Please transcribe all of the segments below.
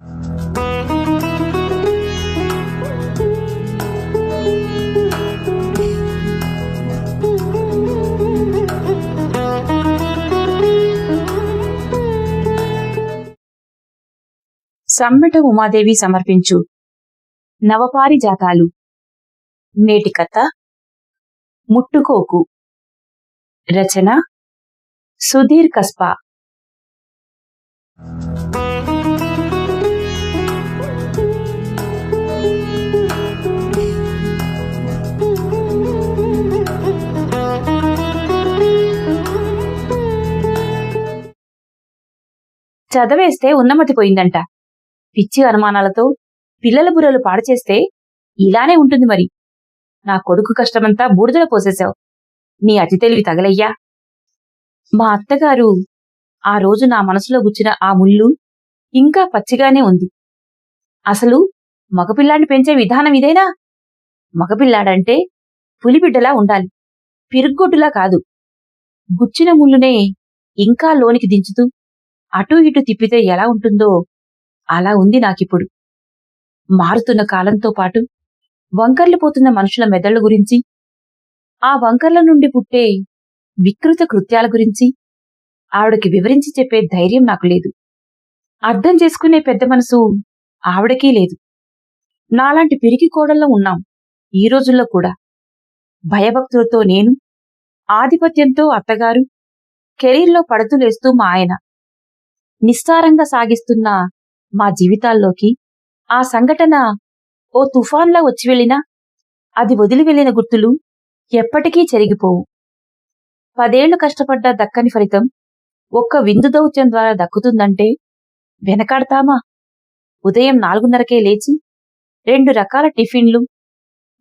సమ్మెట ఉమాదేవి సమర్పించు నవపారిజాతాలు. నేటి కథ ముట్టుకోకు. రచన సుధీర్ కస్పా. చదవేస్తే ఉన్నమతి పోయిందంట. పిచ్చి అనుమానాలతో పిల్లల బుర్రలు పాడు చేస్తే ఇలానే ఉంటుంది మరి. నా కొడుకు కష్టమంతా బూడిదలో పోసేశావు. నీ అతి తెలివి తగలయ్యా. మా అత్తగారు ఆ రోజు నా మనసులో గుచ్చిన ఆ ముళ్ళు ఇంకా పచ్చిగానే ఉంది. అసలు మగపిల్లాన్ని పెంచే విధానం ఇదేనా? మగపిల్లాడంటే పులిబిడ్డలా ఉండాలి, పిరుగ్గొడ్డులా కాదు. గుచ్చిన ముళ్ళునే ఇంకా లోనికి దించుతూ అటూ ఇటూ తిప్పితే ఎలా ఉంటుందో అలా ఉంది నాకిప్పుడు. మారుతున్న కాలంతో పాటు వంకర్లు పోతున్న మనుషుల మెదళ్ల గురించి, ఆ వంకర్ల నుండి పుట్టే వికృత కృత్యాల గురించి ఆవిడకి వివరించి చెప్పే ధైర్యం నాకు లేదు. అర్థం చేసుకునే పెద్ద మనసు ఆవిడకీ లేదు. నాలాంటి పిరికి కోడల్లో ఉన్నాం ఈ రోజుల్లో కూడా. భయభక్తులతో నేను, ఆధిపత్యంతో అత్తగారు, కెరీర్లో పడుతులేస్తూ మా ఆయన. నిస్సారంగా సాగిస్తున్న మా జీవితాల్లోకి ఆ సంఘటన ఓ తుఫాన్లా వచ్చి వెళ్ళినా అది వదిలి వెళ్లిన గుర్తులు ఎప్పటికీ చెరిగిపోవు. 10 ఏళ్లు కష్టపడ్డా దక్కని ఫలితం ఒక్క విందు దౌత్యం ద్వారా దక్కుతుందంటే వెనకాడతామా? ఉదయం 4:30కే లేచి 2 రకాల టిఫిన్లు,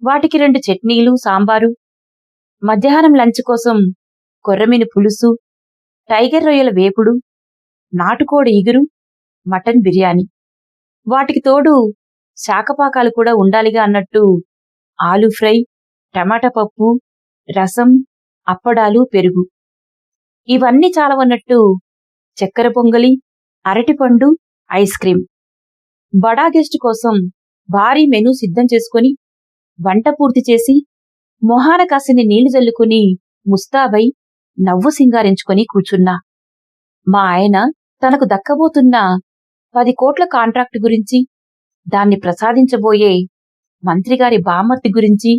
వాటికి 2 చట్నీలు, సాంబారు, మధ్యాహ్నం లంచ్ కోసం కొర్రమీను పులుసు, టైగర్ రొయ్యల వేపుడు, నాటుకోడి ఇగురు, మటన్ బిర్యానీ, వాటికి తోడు శాకపాకాలు కూడా ఉండాలిగా అన్నట్టు ఆలూ ఫ్రై, టమాటా పప్పు, రసం, అప్పడాలు, పెరుగు. ఇవన్నీ చాలవన్నట్టు చక్కెర పొంగలి, అరటిపండు, ఐస్ క్రీం. బడా గెస్ట్ కోసం భారీ మెనూ సిద్ధం చేసుకుని వంట పూర్తి చేసి మొహాన కాసిని నీళ్లు జల్లుకుని ముస్తాబై నవ్వు సింగారించుకొని కూర్చున్నా. మా ఆయన తనకు దక్కబోతున్న 10 కోట్ల కాంట్రాక్టు గురించి, దాన్ని ప్రసాదించబోయే మంత్రిగారి బామ్మర్తి గురించి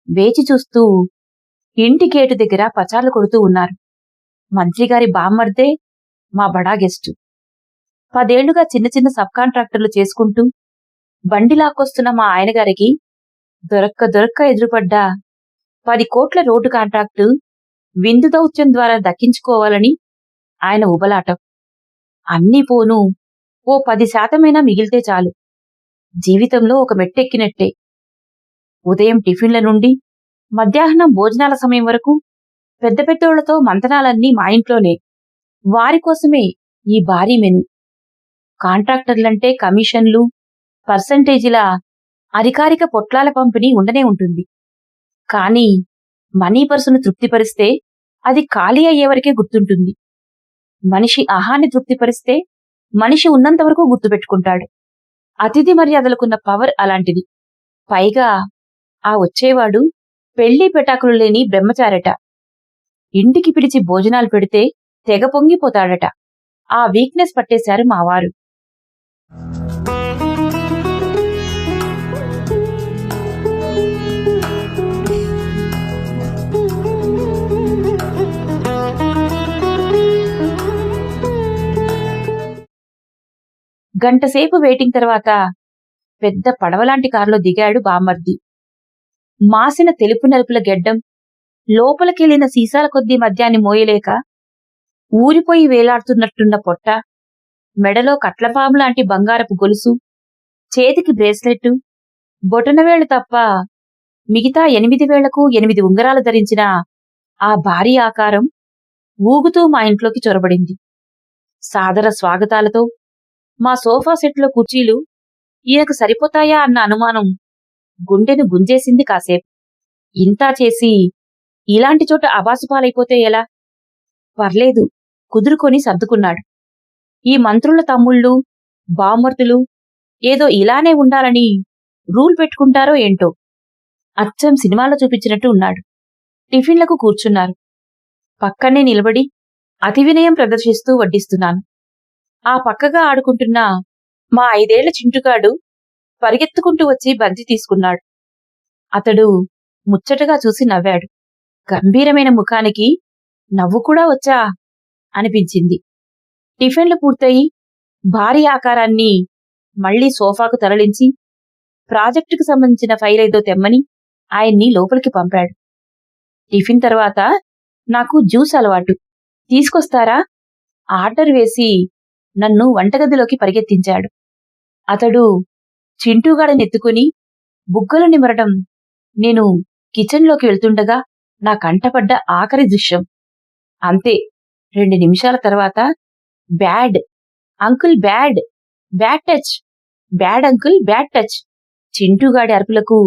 వేచి చూస్తూ ఇంటి గేటు దగ్గర పచార్లు కొడుతూ ఉన్నారు. మంత్రిగారి బామ్మర్దే మా బడా గెస్టు. 10 ఏళ్లుగా చిన్న చిన్న సబ్ కాంట్రాక్టర్లు చేసుకుంటూ బండి లాక్కొస్తున్న మా ఆయనగారికి దొరక్క ఎదురుపడ్డ 10 కోట్ల రోడ్డు కాంట్రాక్టు విందు దౌత్యం ద్వారా దక్కించుకోవాలని ఆయన ఉబలాటం. అన్నీ పోను ఓ 10% మిగిలితే చాలు, జీవితంలో ఒక మెట్టెక్కినట్టే. ఉదయం టిఫిన్ల నుండి మధ్యాహ్నం భోజనాల సమయం వరకు పెద్ద పెద్దోళ్లతో మంతనాలన్నీ మా ఇంట్లోనే. వారికోసమే ఈ భారీ మెను. కాంట్రాక్టర్లంటే కమిషన్లు, పర్సంటేజీల అధికారిక పొట్లాల పంపిణీ ఉండనే ఉంటుంది. కానీ మనీ పర్సును తృప్తిపరిస్తే అది ఖాళీ అయ్యేవరకే గుర్తుంటుంది. మనిషి అహాన్ని తృప్తిపరిస్తే మనిషి ఉన్నంతవరకు గుర్తుపెట్టుకుంటాడు. అతిథి మర్యాదలకున్న పవర్ అలాంటిది. పైగా ఆ వచ్చేవాడు పెళ్లి పెటాకులు లేని బ్రహ్మచారట. ఇంటికి పిలిచి భోజనాలు పెడితే తెగ పొంగిపోతాడట. ఆ వీక్నెస్ పట్టేశారు మావారు. గంటసేపు వెయిటింగ్ తర్వాత పెద్ద పడవలాంటి కారులో దిగాడు బామ్మర్ది. మాసిన తెలుపు నలుపుల గెడ్డం, లోపలికెళ్లిన సీసాల కొద్దీ మద్యాన్ని మోయలేక ఊరిపోయి వేలాడుతున్నట్టున్న పొట్ట, మెడలో కట్లపాములాంటి బంగారపు గొలుసు, చేతికి బ్రేస్లెట్టు, బొటనవేళ్లు తప్ప మిగతా 8 వేళ్లకు 8 ఉంగరాలు ధరించిన ఆ భారీ ఆకారం ఊగుతూ మా ఇంట్లోకి చొరబడింది. సాదర స్వాగతాలతో మా సోఫా సెట్లో కుర్చీలు ఈయనకు సరిపోతాయా అన్న అనుమానం గుండెను గుంజేసింది కాసేపు. ఇంతా చేసి ఇలాంటి చోట అబాసుపాలైపోతే ఎలా? పర్లేదు, కుదురుకొని సర్దుకున్నాడు. ఈ మంత్రుల తమ్ముళ్ళు, బామ్మర్తులు ఏదో ఇలానే ఉండాలని రూల్ పెట్టుకుంటారో ఏంటో. అచ్చం సినిమాలో చూపించినట్టు ఉన్నాడు. టిఫిన్లకు కూర్చున్నారు. పక్కనే నిలబడి అతి వినయం ప్రదర్శిస్తూ వడ్డిస్తున్నాను. ఆ పక్కగా ఆడుకుంటున్న మా 5 ఏళ్ల చింటుగాడు పరిగెత్తుకుంటూ వచ్చి బంతి తీసుకున్నాడు. అతడు ముచ్చటగా చూసి నవ్వాడు. గంభీరమైన ముఖానికి నవ్వు కూడా వచ్చా అనిపించింది. టిఫిన్లు పూర్తయి భారీ ఆకారాన్ని మళ్లీ సోఫాకు తరలించి ప్రాజెక్టుకు సంబంధించిన ఫైల్ ఏదో తెమ్మని ఆయన్ని లోపలికి పంపాడు. టిఫిన్ తర్వాత నాకు జ్యూస్ అలవాటు. తీసుకొస్తారా? ఆర్డర్ వేసి నన్ను వంటగదిలోకి పరిగెత్తించాడు. అతడు చింటూగాడనెత్తుకుని బుగ్గలు నిమరడం నేను కిచెన్లోకి వెళ్తుండగా నా కంటపడ్డ ఆఖరి దృశ్యం. అంతే, 2 నిమిషాల తర్వాత bad uncle, bad touch, bad uncle, bad touch. చింటూగాడి అరుపులకు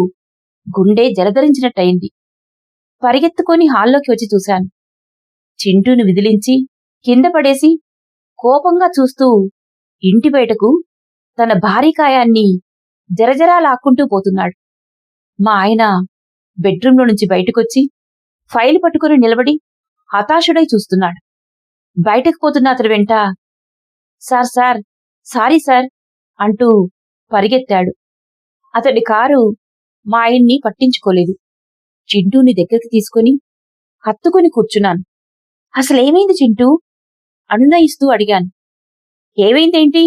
గుండె జలధరించినట్టయింది. పరిగెత్తుకొని హాల్లోకి వచ్చి చూశాను. చింటూను విదిలించి కింద పడేసి కోపంగా చూస్తూ ఇంటి బయటకు తన భారీ కాయాన్ని జరజరా లాక్కుంటూ పోతున్నాడు. మా ఆయన బెడ్రూంలో నుంచి బయటకొచ్చి ఫైల్ పట్టుకుని నిలబడి హతాశుడై చూస్తున్నాడు. బయటకు పోతున్న అతడి వెంట సార్ సార్ సారీ సార్ అంటూ పరిగెత్తాడు. అతడి కారు మా ఆయన్ని పట్టించుకోలేదు. చింటూని దగ్గరికి తీసుకుని హత్తుకుని కూర్చున్నాను. అసలేమైంది చింటూ? అనునయిస్తూ అడిగాను. ఏమైందేంటి?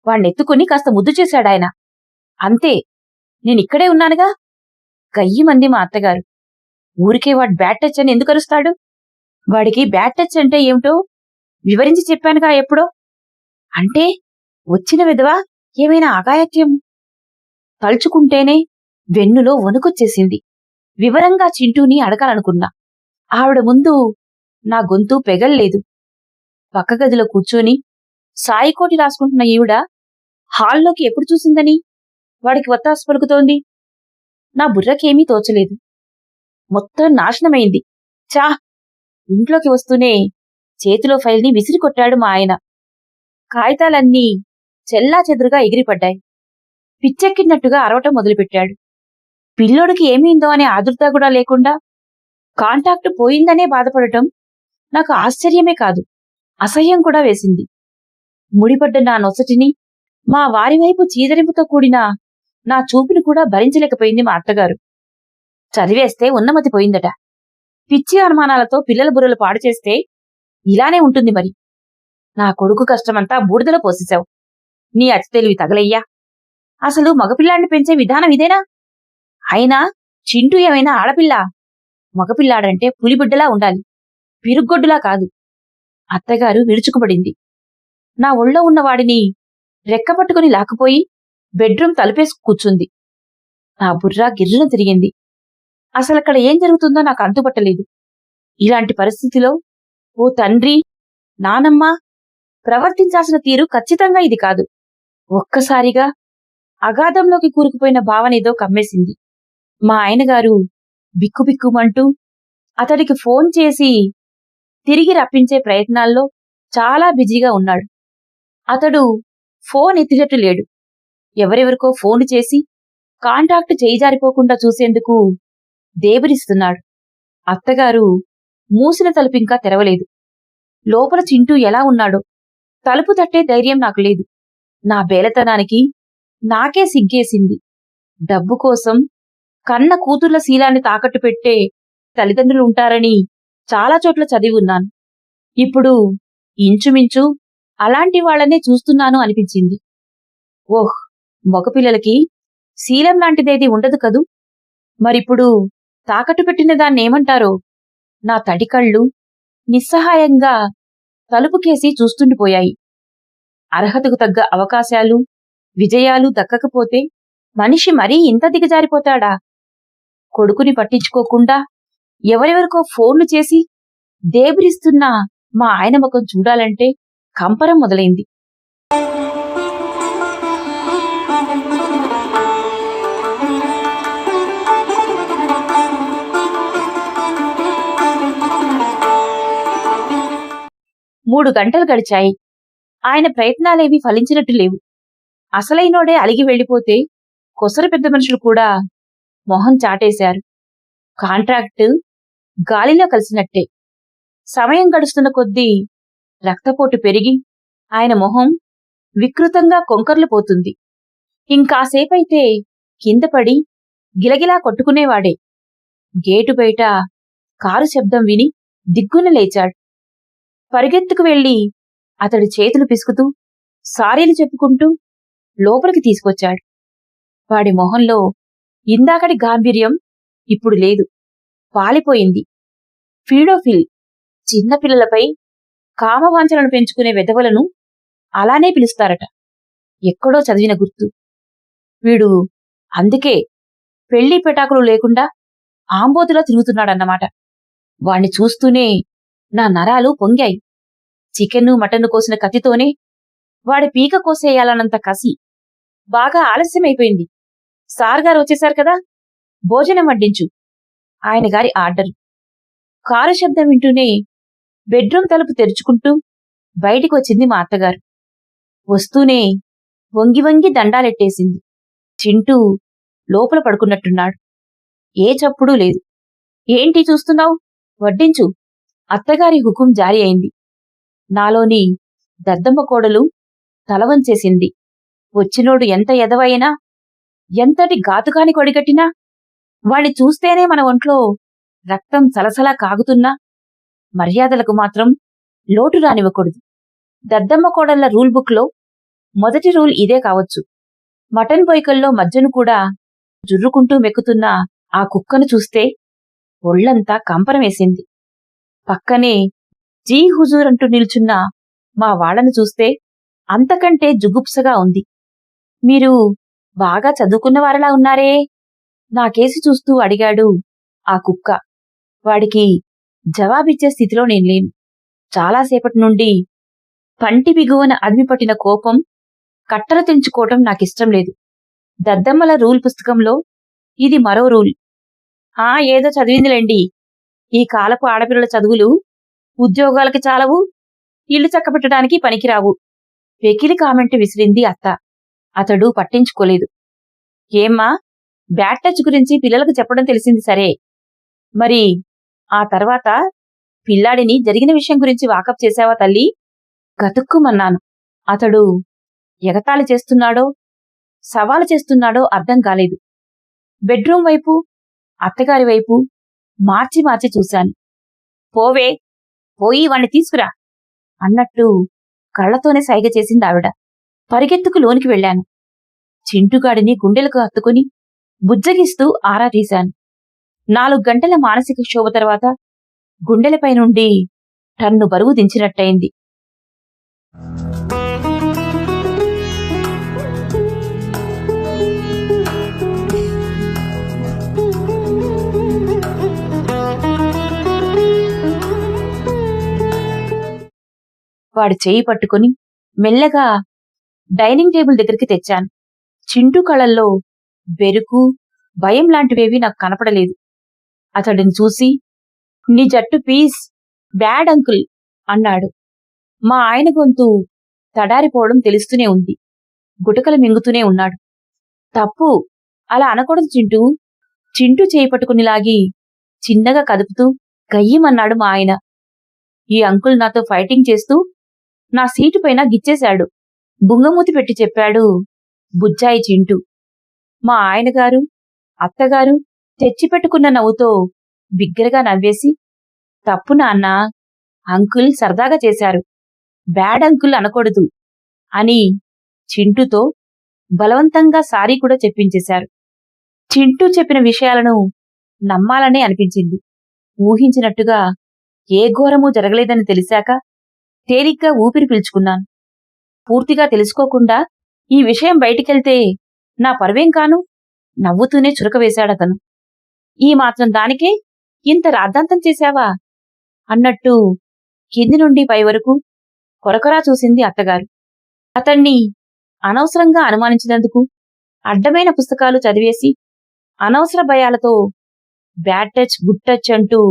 వాణ్ణెత్తుకుని కాస్త ముద్దు చేశాడాయన. అంతే, నేనిక్కడే ఉన్నానుగా. గయ్యిమంది మా అత్తగారు. ఊరికే వాడు బ్యాడ్ టచ్ అని ఎందుకు అరుస్తాడు? వాడికి బ్యాడ్ టచ్ అంటే ఏమిటో వివరించి చెప్పానుగా ఎప్పుడో. అంటే వచ్చిన విధవా ఏమైనా ఆగాయత్యం? తలుచుకుంటేనే వెన్నులో వణుకొచ్చేసింది. వివరంగా చింటూని అడగాలనుకున్నా. ఆవిడ ముందు నా గొంతు పెగల్లేదు. పక్క గదిలో కూర్చొని సాయికోటి రాసుకుంటున్న ఈవిడ హాల్లోకి ఎప్పుడు చూసిందని వాడికి వత్తాసు పలుకుతోంది? నా బుర్రకేమీ తోచలేదు. మొత్తం నాశనమైంది. చా! ఇంట్లోకి వస్తూనే చేతిలో ఫైల్ని విసిరికొట్టాడు మా ఆయన. కాగితాలన్నీ చెల్లా చెదురుగా ఎగిరిపడ్డాయి. పిచ్చెక్కినట్టుగా అరవటం మొదలుపెట్టాడు. పిల్లోడికి ఏమైందో అనే ఆదుర్దా కూడా లేకుండా కాంటాక్ట్ పోయిందనే బాధపడటం నాకు ఆశ్చర్యమే కాదు, అసహ్యం కూడా వేసింది. ముడిపడ్డ నా నొసటిని, మా వారి వైపు చీదరింపుతో కూడిన నా చూపుని కూడా భరించలేకపోయింది మా అత్తగారు. చదివేస్తే ఉన్నమతి పోయిందట. పిచ్చి అనుమానాలతో పిల్లల బుర్రలు పాడు చేస్తే ఇలానే ఉంటుంది మరి. నా కొడుకు కష్టమంతా బూడిదలో పోసేశావు. నీ అతి తెలివి తగలయ్యా. అసలు మగపిల్లాడిని పెంచే విధానం ఇదేనా? అయినా చింటూ ఏమైనా ఆడపిల్ల? మగపిల్లాడంటే పులిబిడ్డలా ఉండాలి, పిరుగ్గొడ్డులా కాదు. అత్తగారు విరుచుకుపడింది. నా ఒళ్ళో ఉన్నవాడిని రెక్కపట్టుకుని లాక్కుపోయి బెడ్రూమ్ తలుపేసి కూర్చుంది. నా బుర్ర గిర్రున తిరిగింది. అసలక్కడ ఏం జరుగుతుందో నాకు అంతుపట్టలేదు. ఇలాంటి పరిస్థితిలో ఓ తండ్రి, నానమ్మ ప్రవర్తించాల్సిన తీరు ఖచ్చితంగా ఇది కాదు. ఒక్కసారిగా అగాధంలోకి కూరుకుపోయిన భావనేదో కమ్మేసింది. మా ఆయనగారు బిక్కుబిక్కుమంటూ అతడికి ఫోన్ చేసి తిరిగి రప్పించే ప్రయత్నాల్లో చాలా బిజీగా ఉన్నాడు. అతడు ఫోన్ ఎత్తినట్టు లేడు. ఎవరెవరికో ఫోన్ చేసి కాంటాక్ట్ చేయిజారిపోకుండా చూసేందుకు దేబరిస్తున్నాడు. అత్తగారు మూసిన తలుపింకా తెరవలేదు. లోపల చింటూ ఎలా ఉన్నాడో తలుపు తట్టే ధైర్యం నాకు లేదు. నా బేలతనానికి నాకే సిగ్గేసింది. డబ్బు కోసం కన్న కూతుర్ల శీలాన్ని తాకట్టు పెట్టే తల్లిదండ్రులు ఉంటారని చాలా చోట్ల చదివి ఉన్నాను. ఇప్పుడు ఇంచుమించు అలాంటి వాళ్లనే చూస్తున్నాను అనిపించింది. ఓహ్, మగపిల్లలకి శీలం లాంటిదేది ఉండదు కదూ. మరిప్పుడు తాకట్టు పెట్టిన దాన్నేమంటారో? నా తడికళ్ళు నిస్సహాయంగా తలుపుకేసి చూస్తుండిపోయాయి. అర్హతకు తగ్గ అవకాశాలు, విజయాలు దక్కకపోతే మనిషి మరీ ఇంత దిగజారిపోతాడా? కొడుకుని పట్టించుకోకుండా ఎవరెవరికో ఫోన్లు చేసి దేబిరిస్తున్న మా ఆయన ముఖం చూడాలంటే కంపరం మొదలైంది. మూడు గంటలు గడిచాయి. ఆయన ప్రయత్నాలేవీ ఫలించినట్టు లేవు. అసలైనోడే అలిగి వెళ్ళిపోతే కొసరు పెద్ద మనుషులు కూడా మొహం చాటేశారు. కాంట్రాక్టు గాలిలో కలిసినట్టే. సమయం గడుస్తున్న కొద్దీ రక్తపోటు పెరిగి ఆయన మొహం వికృతంగా కొంకర్లు పోతుంది. ఇంకాసేపైతే కిందపడి గిలగిలా కొట్టుకునేవాడే. గేటు బయట కారు శబ్దం విని దిగ్గున లేచాడు. పరిగెత్తుకు వెళ్లి అతడి చేతులు పిసుకుతూ సారీలు చెప్పుకుంటూ లోపలికి తీసుకొచ్చాడు. వాడి మొహంలో ఇందాకటి గాంభీర్యం ఇప్పుడు లేదు, పాలిపోయింది. ఫీడోఫిల్ చిన్నపిల్లలపై కామవాంఛలను పెంచుకునే వెధవలను అలానే పిలుస్తారట. ఎక్కడో చదివిన గుర్తు. వీడు అందుకే పెళ్లి పెటాకులు లేకుండా ఆంబోతులా తిరుగుతున్నాడన్నమాట. వాణ్ణి చూస్తూనే నా నరాలు పొంగాయి. చికెన్ను మటన్ను కోసిన కత్తితోనే వాడి పీక కోసేయాలన్నంత కసి. బాగా ఆలస్యమైపోయింది. సార్గారు వచ్చేశారు కదా, భోజనం వడ్డించు, ఆయన గారి ఆర్డరు. కారు శబ్దం వింటూనే బెడ్రూమ్ తలుపు తెరుచుకుంటూ బయటికి వచ్చింది మా అత్తగారు. వస్తూనే వంగి వంగి దండాలెట్టేసింది. చింటూ లోపల పడుకున్నట్టున్నాడు. ఏ చప్పుడూ లేదు. ఏంటి చూస్తున్నావు, వడ్డించు, అత్తగారి హుకుం జారీ అయింది. నాలోని దద్దమ్మ కోడలు తలవంచేసింది. వచ్చినోడు ఎంత ఎదవైనా, ఎంతటి ఘాతుకాని కొడిగట్టినా, వాణ్ణి చూస్తేనే మన ఒంట్లో రక్తం సలసలా కాగుతున్నా మర్యాదలకు మాత్రం లోటు రానివ్వకూడదు. దద్దమ్మ కోడళ్ల రూల్ బుక్లో మొదటి రూల్ ఇదే కావచ్చు. మటన్ బొయ్కల్లో మజ్జను కూడా జుర్రుకుంటూ మెక్కుతున్న ఆ కుక్కను చూస్తే ఒళ్లంతా కంపరమేసింది. పక్కనే జీ హుజూర్ అంటూ నిల్చున్న మా వాళ్లను చూస్తే అంతకంటే జుగుప్సగా ఉంది. మీరు బాగా చదువుకున్నవారలా ఉన్నారే, నాకేసి చూస్తూ అడిగాడు ఆ కుక్క. వాడికి జవాబిచ్చే స్థితిలో నేను లేను. చాలాసేపటి నుండి పంటి బిగువన అదిమిపట్టిన కోపం కట్టలు తెంచుకోవటం నాకిష్టం లేదు. దద్దమ్మల రూల్ పుస్తకంలో ఇది మరో రూల్. ఏదో చదివిందిలేండి. ఈ కాలపు ఆడపిల్లల చదువులు ఉద్యోగాలకి చాలవు, ఇల్లు చక్కబెట్టడానికి పనికిరావు. వెకిలి కామెంట్ విసిరింది అత్త. అతడు పట్టించుకోలేదు. ఏమ్మా, బ్యాడ్ టచ్ గురించి పిల్లలకు చెప్పడం తెలిసింది సరే, మరి ఆ తర్వాత పిల్లాడిని జరిగిన విషయం గురించి వాకప్ చేశావా తల్లి? గతుక్కుమన్నాను. అతడు ఎగతాళి చేస్తున్నాడో సవాలు చేస్తున్నాడో అర్థం కాలేదు. బెడ్రూం వైపు, అత్తగారి వైపు మార్చి మార్చి చూశాను. పోవే, పోయి వాణ్ణి తీసుకురా అన్నట్టు కళ్లతోనే సైగ చేసింది ఆవిడ. పరిగెత్తుకు లోనికి వెళ్లాను. చింటుగాడిని గుండెలకు హత్తుకుని బుజ్జగిస్తూ ఆరా తీశాను. 4 గంటల మానసిక క్షోభ తర్వాత గుండెలపై నుండి టన్ను బరువు దించినట్టయింది. వాడి చేయి పట్టుకుని మెల్లగా డైనింగ్ టేబుల్ దగ్గరికి తెచ్చాను. చింటూ కళ్ళల్లో బెరుకు, భయం లాంటివేవీ నాకు కనపడలేదు. అతడిని చూసి, నీ జట్టు పీస్, బ్యాడ్ అంకుల్ అన్నాడు. మా ఆయన గొంతు తడారిపోవడం తెలుస్తూనే ఉంది. గుటకలు మింగుతూనే ఉన్నాడు. తప్పు, అలా అనకూడదు చింటూ. చింటూ చేయి పట్టుకుని లాగి చిన్నగా కదుపుతూ గయ్యమన్నాడు మా ఆయన. ఈ అంకుల్ నాతో ఫైటింగ్ చేస్తూ నా సీటు పైన గిచ్చేశాడు, బుంగమూతి పెట్టి చెప్పాడు బుజ్జాయి చింటూ. మా ఆయనగారు, అత్తగారు తెచ్చిపెట్టుకున్న నవ్వుతో బిగ్గరగా నవ్వేసి, తప్పు నాన్న, అంకుల్ సరదాగా చేశారు, బ్యాడ్ అంకుల్ అనకూడదు అని చింటూతో బలవంతంగా సారీ కూడా చెప్పించేశారు. చింటూ చెప్పిన విషయాలను నమ్మాలనే అనిపించింది. ఊహించినట్టుగా ఏ ఘోరమూ జరగలేదని తెలిసాక తేలిగ్గా ఊపిరి పీల్చుకున్నాను. పూర్తిగా తెలుసుకోకుండా ఈ విషయం బయటికెళ్తే నా పరువేం కాను? నవ్వుతూనే చురక వేశాడతను. ఈ మాత్రం దానికే ఇంత రాద్ధాంతం చేశావా అన్నట్టు కింది నుండి పై వరకు కొరకొరా చూసింది అత్తగారు. అతణ్ణి అనవసరంగా అనుమానించినందుకు, అడ్డమైన పుస్తకాలు చదివేసి అనవసర భయాలతో బ్యాడ్ టచ్, గుడ్ టచ్ అంటూ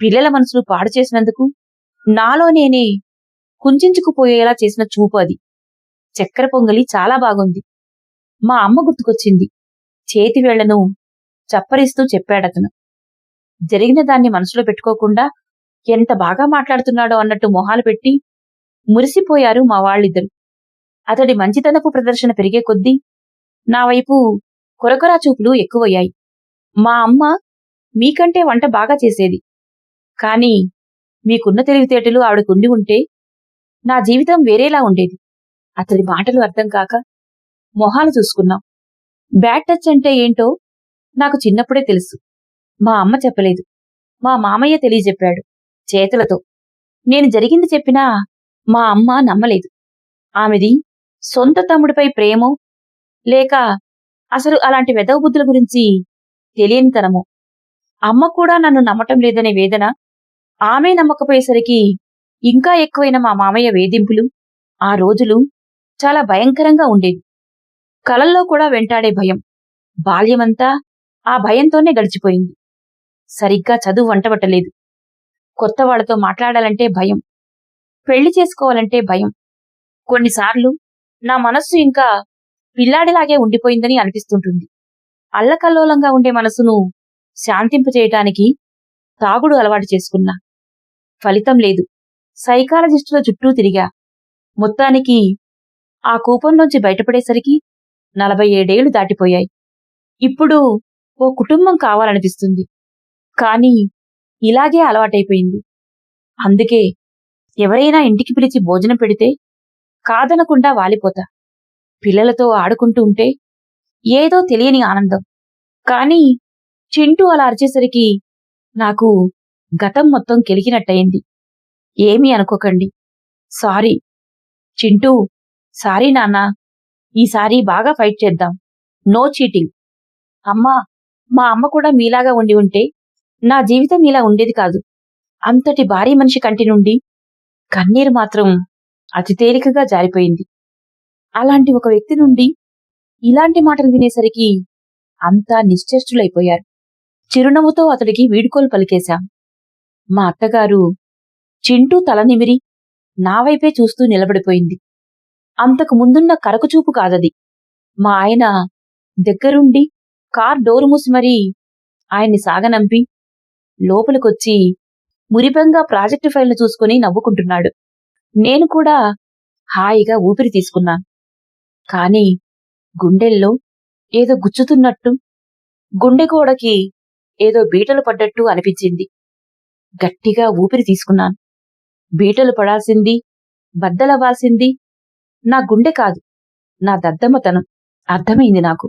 పిల్లల మనసులు పాడు చేసినందుకు నాలో నేనే కుంచుకుపోయేలా చేసిన చూపు అది. చక్కెర పొంగలి చాలా బాగుంది. మా అమ్మ గుర్తుకొచ్చింది. చేతి వేళ్లను చప్పరిస్తూ చెప్పాడతను. జరిగిన దాన్ని మనసులో పెట్టుకోకుండా ఎంత బాగా మాట్లాడుతున్నాడో అన్నట్టు మొహాలు పెట్టి మురిసిపోయారు మా వాళ్ళిద్దరు. అతడి మంచితనపు ప్రదర్శన పెరిగే కొద్దీ నా వైపు కొరకొరా చూపులు ఎక్కువయ్యాయి. మా అమ్మ మీకంటే వంట బాగా చేసేది, కాని మీకున్న తెలివితేటలు ఆవిడకుండి ఉంటే నా జీవితం వేరేలా ఉండేది. అతడి మాటలు అర్థం కాక మొహాలు చూసుకున్నాం. బ్యాడ్ టచ్ అంటే ఏంటో నాకు చిన్నప్పుడే తెలుసు. మా అమ్మ చెప్పలేదు, మా మామయ్య తెలియజెప్పాడు చేతులతో. నేను జరిగింది చెప్పినా మా అమ్మ నమ్మలేదు. ఆమెది సొంత తమ్ముడిపై ప్రేమో లేక అసలు అలాంటి వెధవ బుద్ధుల గురించి తెలియనితనమో. అమ్మ కూడా నన్ను నమ్మటం లేదనే వేదన ఆమె నమ్మకపోయేసరికి ఇంకా ఎక్కువైన మా మామయ్య వేధింపులు. ఆ రోజులు చాలా భయంకరంగా ఉండేవి. కలల్లో కూడా వెంటాడే భయం. బాల్యమంతా ఆ భయంతోనే గడిచిపోయింది. సరిగ్గా చదువు వంటబట్టలేదు. కొత్త వాళ్లతో మాట్లాడాలంటే భయం. పెళ్లి చేసుకోవాలంటే భయం. కొన్నిసార్లు నా మనస్సు ఇంకా పిల్లాడిలాగే ఉండిపోయిందని అనిపిస్తుంటుంది. అల్లకల్లోలంగా ఉండే మనసును శాంతింపచేయటానికి తాగుడు అలవాటు చేసుకున్నా. ఫలితం లేదు. సైకాలజిస్టుల చుట్టూ తిరిగా. మొత్తానికి ఆ కూపంలోంచి బయటపడేసరికి 47 ఏళ్లు దాటిపోయాయి. ఇప్పుడు ఓ కుటుంబం కావాలనిపిస్తుంది. కానీ ఇలాగే అలవాటైపోయింది. అందుకే ఎవరైనా ఇంటికి పిలిచి భోజనం పెడితే కాదనకుండా వాలిపోతా. పిల్లలతో ఆడుకుంటూ ఉంటే ఏదో తెలియని ఆనందం. కానీ చింటూ అలా అరిచేసరికి నాకు గతం మొత్తం కెలికినట్టయింది. ఏమీ అనుకోకండి. సారీ చింటూ. సారీ నాన్నా. ఈసారి బాగా ఫైట్ చేద్దాం. No cheating. అమ్మా, మా అమ్మ కూడా మీలాగా ఉండి ఉంటే నా జీవితం ఇలా ఉండేది కాదు. అంతటి భారీ మనిషి కంటి నుండి కన్నీరు మాత్రం అతి తేలికగా జారిపోయింది. అలాంటి ఒక వ్యక్తి నుండి ఇలాంటి మాటలు వినేసరికి అంతా నిశ్చేష్టులైపోయారు. చిరునవ్వుతో అతడికి వీడ్కోలు పలికేశాం. మా అత్తగారు చింటూ తల నిమిరి నా వైపే చూస్తూ నిలబడిపోయింది. అంతకు ముందున్న కరకుచూపు కాదది. మా ఆయన దగ్గరుండి కార్ డోరు మూసి మరీ ఆయన్ని సాగనంపి లోపలికొచ్చి మురిపెంగా ప్రాజెక్టు ఫైల్ను చూసుకుని నవ్వుకుంటున్నాడు. నేను కూడా హాయిగా ఊపిరి తీసుకున్నాను. కాని గుండెల్లో ఏదో గుచ్చుతున్నట్టు, గుండెగోడకి ఏదో బీటలు పడ్డట్టు అనిపించింది. గట్టిగా ఊపిరి తీసుకున్నాను. బీటలు పడాల్సింది, బద్దలవ్వాల్సింది నా గుండె కాదు, నా దద్దమ్మతనం. అర్థమైంది నాకు.